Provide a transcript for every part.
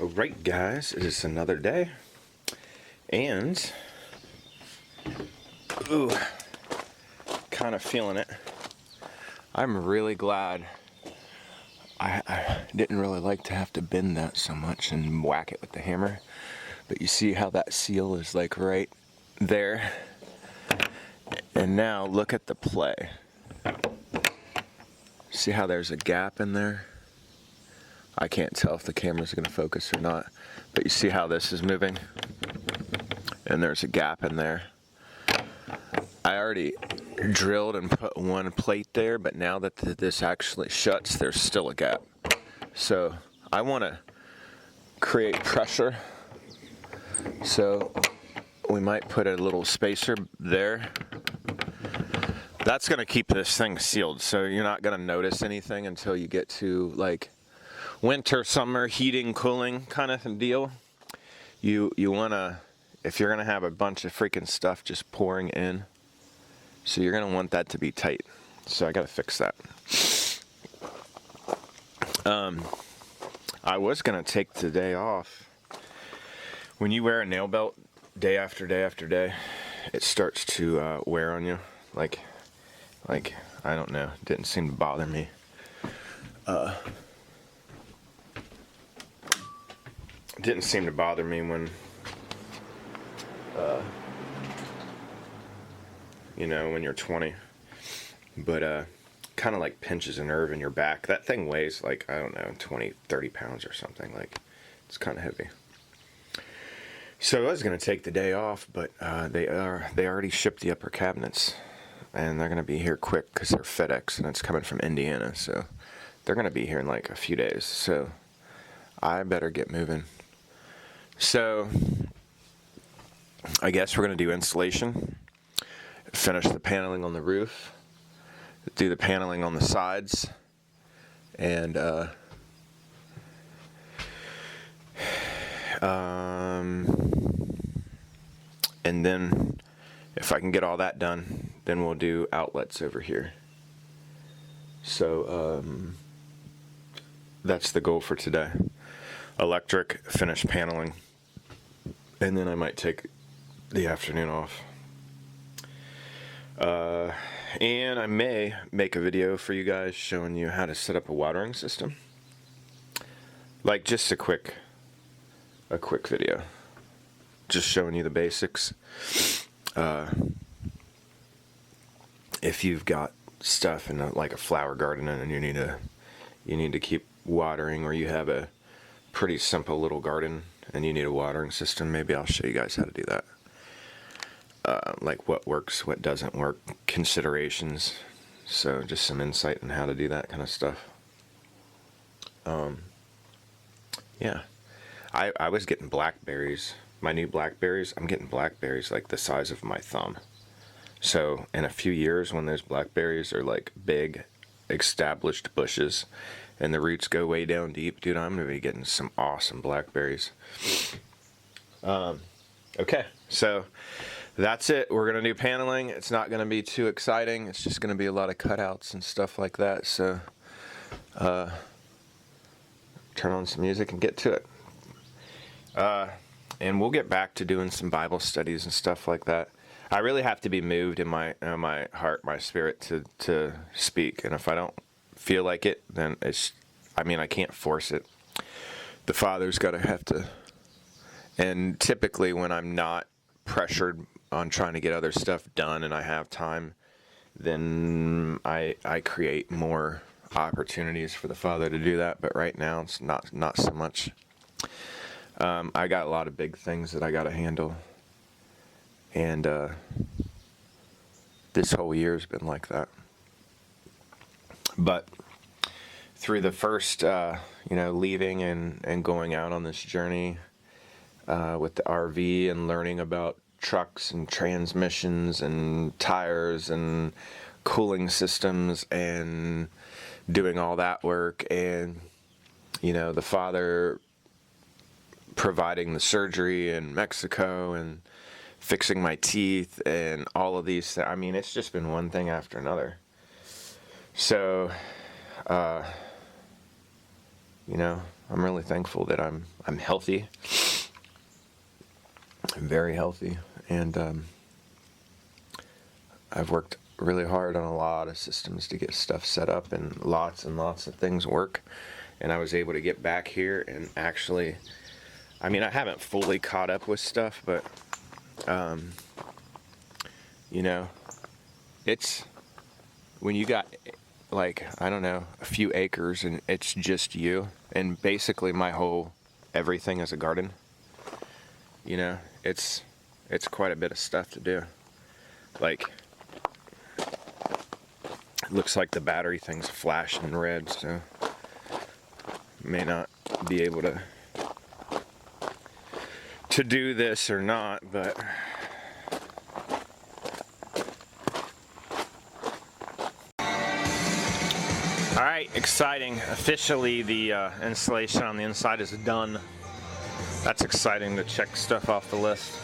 Alright guys, it is another day, and, kind of feeling it. I'm really glad I didn't really like to have to bend that so much and whack it with the hammer, but you see how that seal is like right there, and now look at the play. See how there's a gap in there? I can't tell if the camera's going to focus or not, but you see how this is moving? And there's a gap in there. I already drilled and put one plate there, but now that this actually shuts, there's still a gap. So I want to create pressure. So we might put a little spacer there. That's going to keep this thing sealed, so you're not going to notice anything until you get to like winter, summer, heating, cooling kind of deal. You want to, if you're going to have a bunch of freaking stuff just pouring in, so you're going to want that to be tight. So I got to fix that. I was going to take the day off. When you wear a nail belt day after day after day, it starts to wear on you. Like, I don't know, it didn't seem to bother me. It didn't seem to bother me when, when you're 20. But kind of like pinches a nerve in your back. That thing weighs like, I don't know, 20, 30 pounds or something. Like, it's kind of heavy. So I was going to take the day off, but they already shipped the upper cabinets. And they're going to be here quick because they're FedEx and it's coming from Indiana. So they're going to be here in like a few days. So I better get moving. So I guess we're going to do insulation, finish the paneling on the roof, do the paneling on the sides, and then if I can get all that done, then we'll do outlets over here. So that's the goal for today. Electric, finish paneling, and then I might take the afternoon off. And I may make a video for you guys showing you how to set up a watering system. Like just a quick video. Just showing you the basics. If you've got stuff in like a flower garden and you need to keep watering, or you have a pretty simple little garden and you need a watering system, maybe I'll show you guys how to do that. Like what works, what doesn't work, considerations. So just some insight on how to do that kind of stuff. Yeah. I was getting blackberries. My new blackberries, I'm getting blackberries like the size of my thumb. So in a few years, when those blackberries are like big, established bushes, and the roots go way down deep, dude, I'm going to be getting some awesome blackberries. Okay, so that's it. We're going to do paneling. It's not going to be too exciting. It's just going to be a lot of cutouts and stuff like that. So turn on some music and get to it. And we'll get back to doing some Bible studies and stuff like that. I really have to be moved in my heart, my spirit to speak. And if I don't feel like it, then I can't force it. The Father's got to have to. And typically when I'm not pressured on trying to get other stuff done and I have time, then I create more opportunities for the Father to do that. But right now it's not so much. I got a lot of big things that I got to handle. And this whole year's been like that. But through the first, leaving and going out on this journey with the RV and learning about trucks and transmissions and tires and cooling systems and doing all that work, and, the Father providing the surgery in Mexico and fixing my teeth and all of these things. I mean, it's just been one thing after another. So, I'm really thankful that I'm healthy. I'm very healthy, and I've worked really hard on a lot of systems to get stuff set up, and lots of things work. And I was able to get back here and actually, I mean, I haven't fully caught up with stuff, but you know, it's when you got, like, I don't know, a few acres and it's just you, and basically my whole everything is a garden. You know, it's quite a bit of stuff to do. Like, it looks like the battery thing's flashing red, so may not be able to do this or not, but all right, exciting. Officially, the installation on the inside is done. That's exciting to check stuff off the list.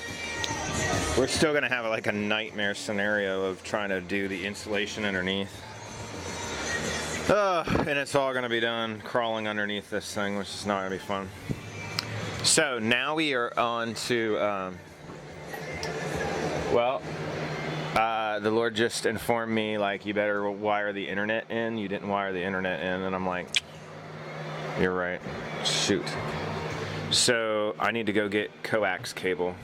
We're still gonna have like a nightmare scenario of trying to do the insulation underneath. And it's all gonna be done crawling underneath this thing, which is not gonna be fun. So now we are on to, the Lord just informed me, like, you better wire the internet in. You didn't wire the internet in, and I'm like, you're right, shoot. So I need to go get coax cable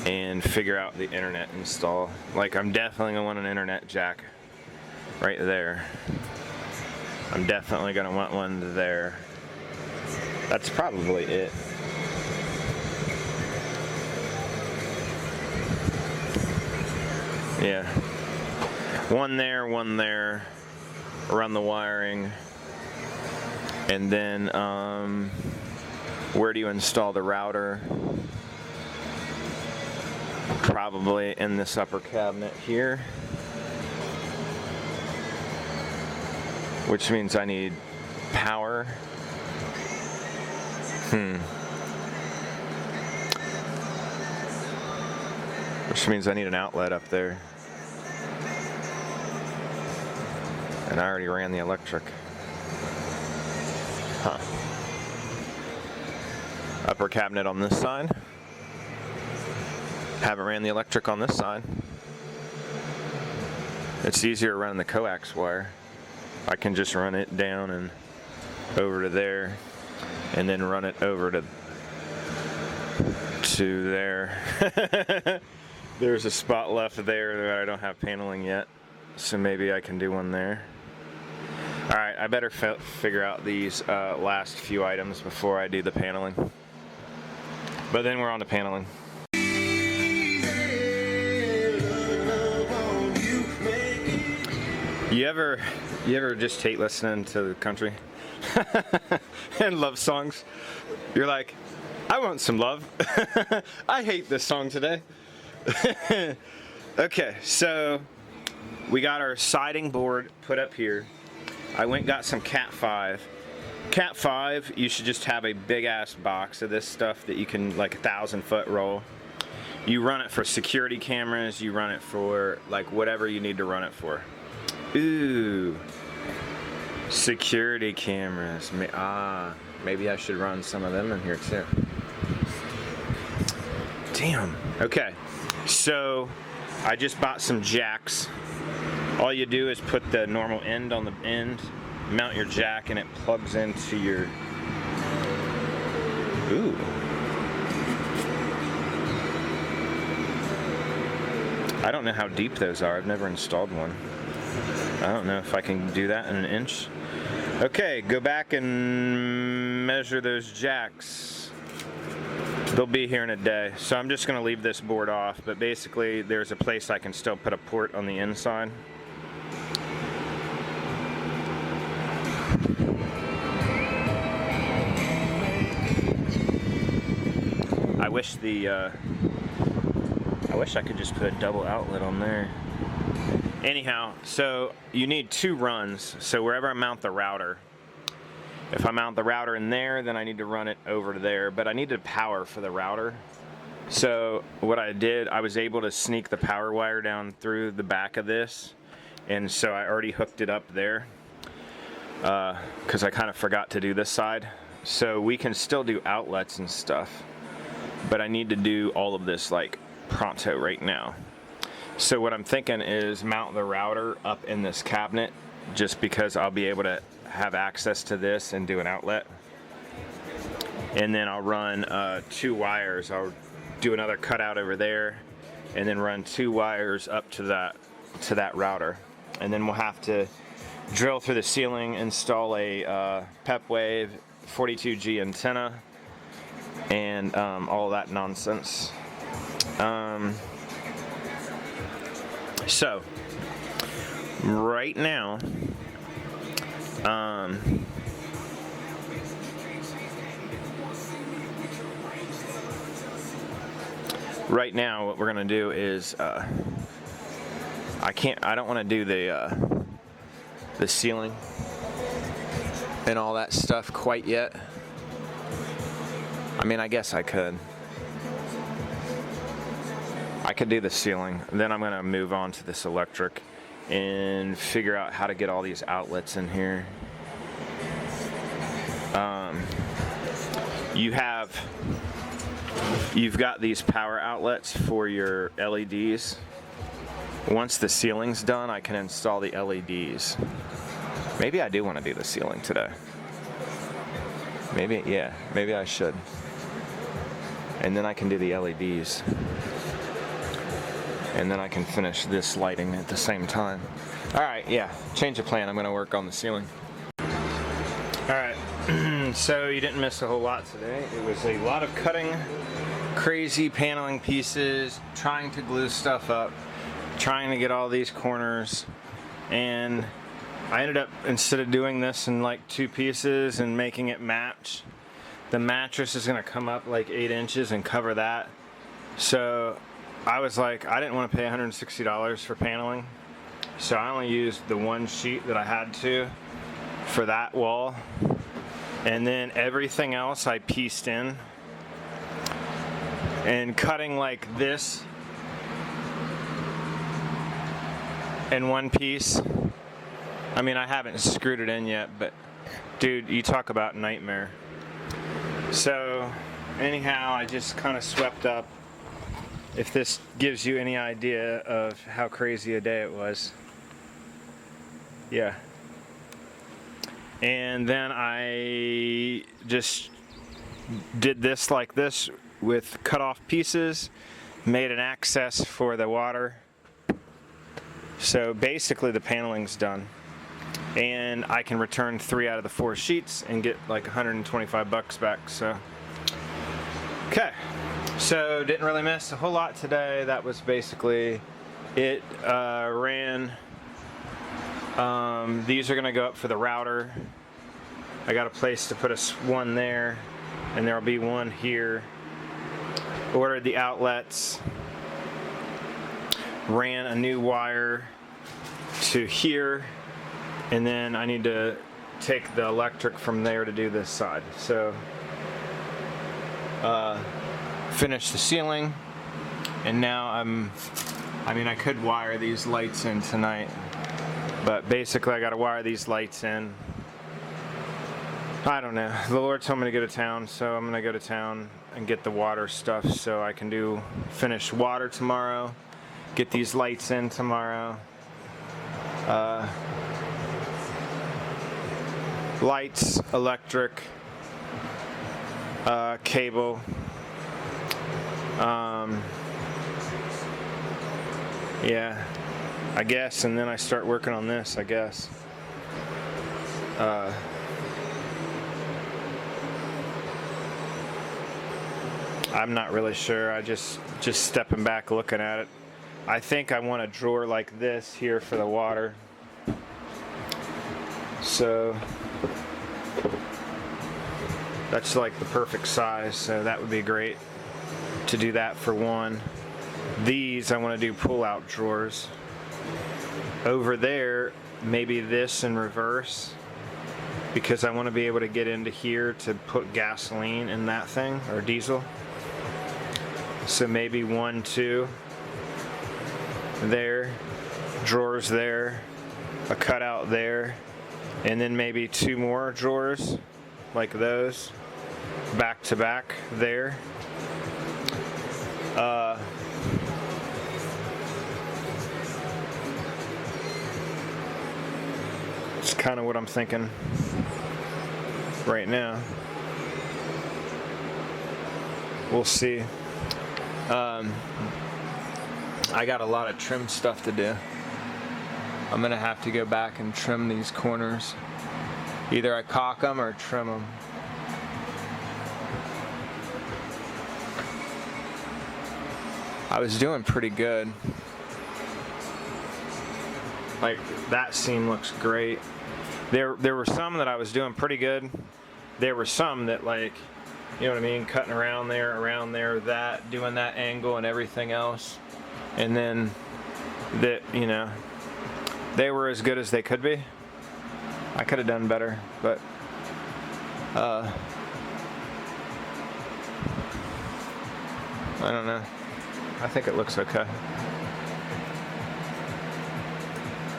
and figure out the internet install. Like, I'm definitely gonna want an internet jack right there. I'm definitely gonna want one there. That's probably it. Yeah. One there, run the wiring. And then, where do you install the router? Probably in this upper cabinet here. Which means I need power. Which means I need an outlet up there. And I already ran the electric. Huh. Upper cabinet on this side. Haven't ran the electric on this side. It's easier running the coax wire. I can just run it down and over to there, and then run it over to there. There's a spot left there that I don't have paneling yet, so maybe I can do one there. All right, I better figure out these last few items before I do the paneling. But then we're on to paneling. You ever just hate listening to the country and love songs? You're like, I want some love. I hate this song today. Okay, so we got our siding board put up here. I went and got some Cat 5. Cat 5, you should just have a big ass box of this stuff that you can, like, 1,000-foot roll. You run it for security cameras, you run it for, like, whatever you need to run it for. Ooh, security cameras. Maybe I should run some of them in here too. Damn. Okay, so I just bought some jacks. All you do is put the normal end on the end, mount your jack, and it plugs into your... Ooh. I don't know how deep those are. I've never installed one. I don't know if I can do that in an inch. Okay, go back and measure those jacks. They'll be here in a day. So I'm just going to leave this board off, but basically there's a place I can still put a port on the inside. I wish I could just put a double outlet on there. Anyhow, so you need 2 runs. So wherever I mount the router, if I mount the router in there, then I need to run it over to there, but I needed power for the router. So what I did, I was able to sneak the power wire down through the back of this, and so I already hooked it up there, because I kind of forgot to do this side. So we can still do outlets and stuff, but I need to do all of this like pronto right now. So what I'm thinking is mount the router up in this cabinet, just because I'll be able to have access to this and do an outlet. And then I'll run 2 wires. I'll do another cutout over there, and then run 2 wires up to that router. And then we'll have to drill through the ceiling, install a PepWave 42G antenna, and all that nonsense. So right now, what we're gonna do is I don't want to do the ceiling and all that stuff quite yet. I mean, I guess I could do the ceiling, then I'm gonna move on to this electric and figure out how to get all these outlets in here. You've got these power outlets for your LEDs. Once the ceiling's done, I can install the LEDs. Maybe I do want to do the ceiling today. Maybe I should. And then I can do the LEDs. And then I can finish this lighting at the same time. All right, yeah, change of plan. I'm gonna work on the ceiling. All right, so you didn't miss a whole lot today. It was a lot of cutting, crazy paneling pieces, trying to glue stuff up, trying to get all these corners, and I ended up, instead of doing this in like 2 pieces and making it match, the mattress is gonna come up like 8 inches and cover that. So I was like, I didn't want to pay $160 for paneling, so I only used the 1 sheet that I had to for that wall, and then everything else I pieced in. And cutting like this in 1 piece, I mean, I haven't screwed it in yet, but dude, you talk about nightmare. So anyhow, I just kind of swept up. If this gives you any idea of how crazy a day it was. Yeah. And then I just did this like this with cut off pieces, made an access for the water. So basically the paneling's done. And I can return 3 out of the 4 sheets and get like 125 bucks back, so. Okay. So didn't really miss a whole lot today. That was basically it. Ran. These are gonna go up for the router. I got a place to put one there, and there'll be one here. Ordered the outlets. Ran a new wire to here, and then I need to take the electric from there to do this side. So finish the ceiling, and now I mean, I could wire these lights in tonight, but basically I gotta wire these lights in. I don't know, the Lord told me to go to town, so I'm gonna go to town and get the water stuff so I can finish water tomorrow, get these lights in tomorrow. Lights, electric, cable. Yeah, I guess, and then I start working on this, I guess. I'm not really sure. I just stepping back looking at it. I think I want a drawer like this here for the water. So that's like the perfect size, so that would be great to do that for one. These I want to do pull-out drawers. Over there, maybe this in reverse, because I want to be able to get into here to put gasoline in that thing, or diesel. So maybe 1, 2 there, drawers there, a cutout there, and then maybe 2 more drawers like those, back to back there. It's kind of what I'm thinking right now. We'll see. I got a lot of trim stuff to do. I'm gonna have to go back and trim these corners. Either I caulk them or trim them. I was doing pretty good. Like, that seam looks great. There were some that I was doing pretty good. There were some that, like, you know what I mean, cutting around there, that, doing that angle and everything else. And then that, you know, they were as good as they could be. I could have done better, but I don't know. I think it looks okay.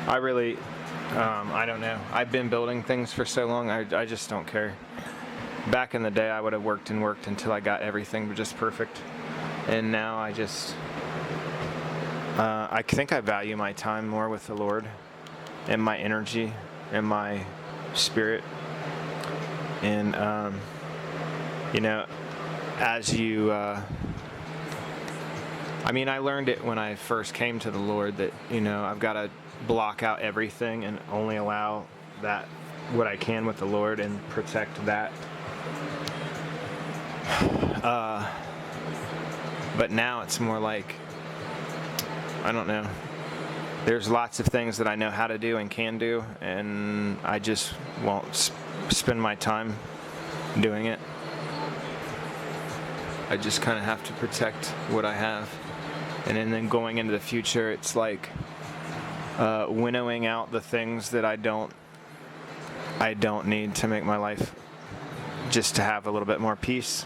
I really, I don't know. I've been building things for so long, I just don't care. Back in the day, I would have worked and worked until I got everything just perfect. And now I just, I think I value my time more with the Lord and my energy and my spirit. And, you know, as you, I mean, I learned it when I first came to the Lord that, you know, I've got to block out everything and only allow that, what I can with the Lord, and protect that. But now it's more like, I don't know. There's lots of things that I know how to do and can do, and I just won't spend my time doing it. I just kind of have to protect what I have. And then going into the future, it's like winnowing out the things that I don't need to make my life, just to have a little bit more peace.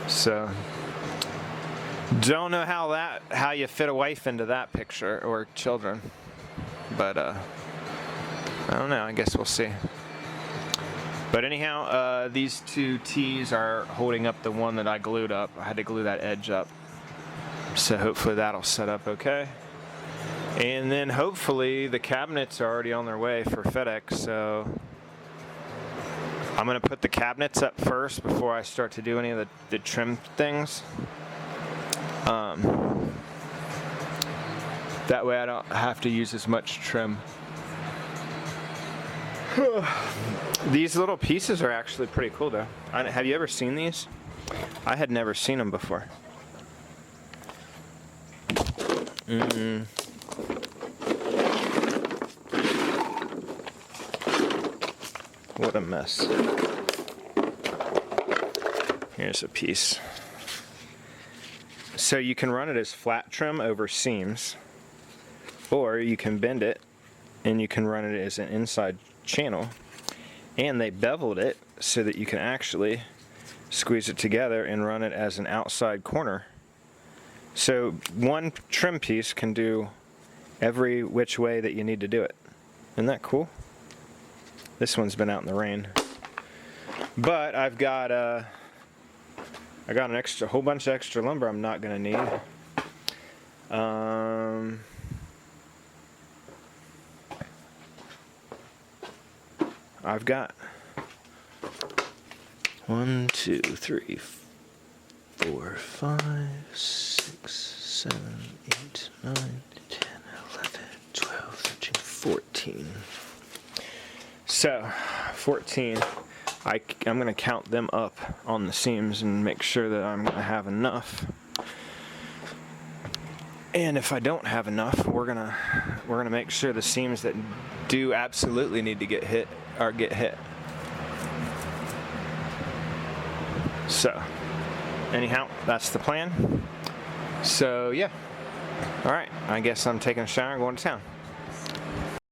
So don't know how you fit a wife into that picture, or children, but I don't know. I guess we'll see. But anyhow, these two T's are holding up the one that I glued up. I had to glue that edge up, so hopefully that'll set up okay. And then hopefully the cabinets are already on their way for FedEx, so I'm going to put the cabinets up first before I start to do any of the trim things. That way I don't have to use as much trim. These little pieces are actually pretty cool though. Have you ever seen these? I had never seen them before. What a mess. Here's a piece. So you can run it as flat trim over seams, or you can bend it and you can run it as an inside channel. And they beveled it so that you can actually squeeze it together and run it as an outside corner. So one trim piece can do every which way that you need to do it. Isn't that cool? This one's been out in the rain. But I've got I got a whole bunch of extra lumber I'm not gonna need. I've got 1, 2, 3, 4, 5, 6, 7, 8, 9, 10, 11, 12, 13, 14. So 14. I'm going to count them up on the seams and make sure that I'm going to have enough. And if I don't have enough, we're gonna make sure the seams that do absolutely need to get hit get hit. So, anyhow, that's the plan. So yeah. All right. I guess I'm taking a shower and going to town.